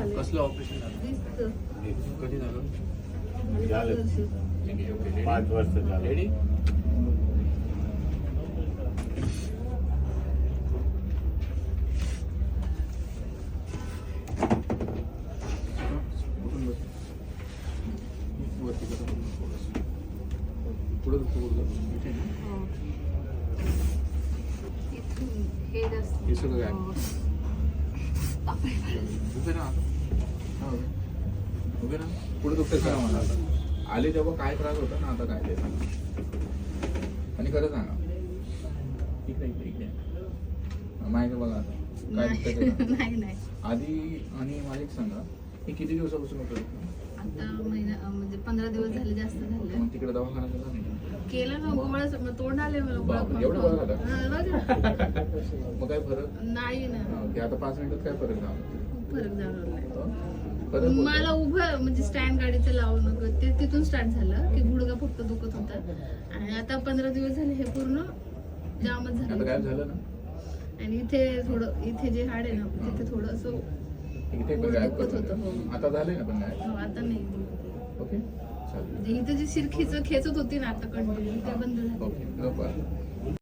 झाले. कसलं ऑपरेशन झालं? दिसतं. कधी झालं? झालं. ठीक आहे, ओके. 5 वर्ष झालं. रेडी? वरती करा थोडंसं. पुढं इथे ना? हो. इथून हे जास्त. हे सगळं काय? हो. ताप आहे. उभे राहा आता. हा, उभे राहा. पुढे दुखते सांगा मला आता. आले तेव्हा काय त्रास होता ना, आता काय ते सांगा. आणि खरं सांगा. इकडे इकडे इकडे माझ्या बघा आता काय दुखतंय ते सांगा. नाही आधी आणि मला एक सांगा, हे किती दिवसापासून होतं? आता महिना म्हणजे 15 दिवस झाले, जास्त झाले. मग तिकडे दवाखाना केला नाही का? केलं ना गोळ्या सगळं तोंड आले मला गोळ्या बापरे, खाऊन एवढं खाऊन. बरं झालं? हा, बघा. मग काय फरक? नाही ना, ओके, आता 5 मिनिटात काय फरक झाला? खूप फरक जाणवलाय. खरंच बोलतोय. मला उभं म्हणजे स्टँड गाडीचं लावून ते तिथून स्टार्ट झालं की गुडघा फक्त दुखत होता. आणि आता 15 दिवस झाले हे पूर्ण जामच आता झालं. काय झालं ना? आणि इथे थोडं, इथे जे हाड आहे ना तिथे थोडं असं इथे पण गायब दुखत करतो. होतं. हो. आता झालंय ना पण गायब? हो, आता नाही. ओके चालेल. म्हणजे इथे जी शिरखीच खेचत होती ना आता कंटिन्यू ते बंद झालं. Okay no problem.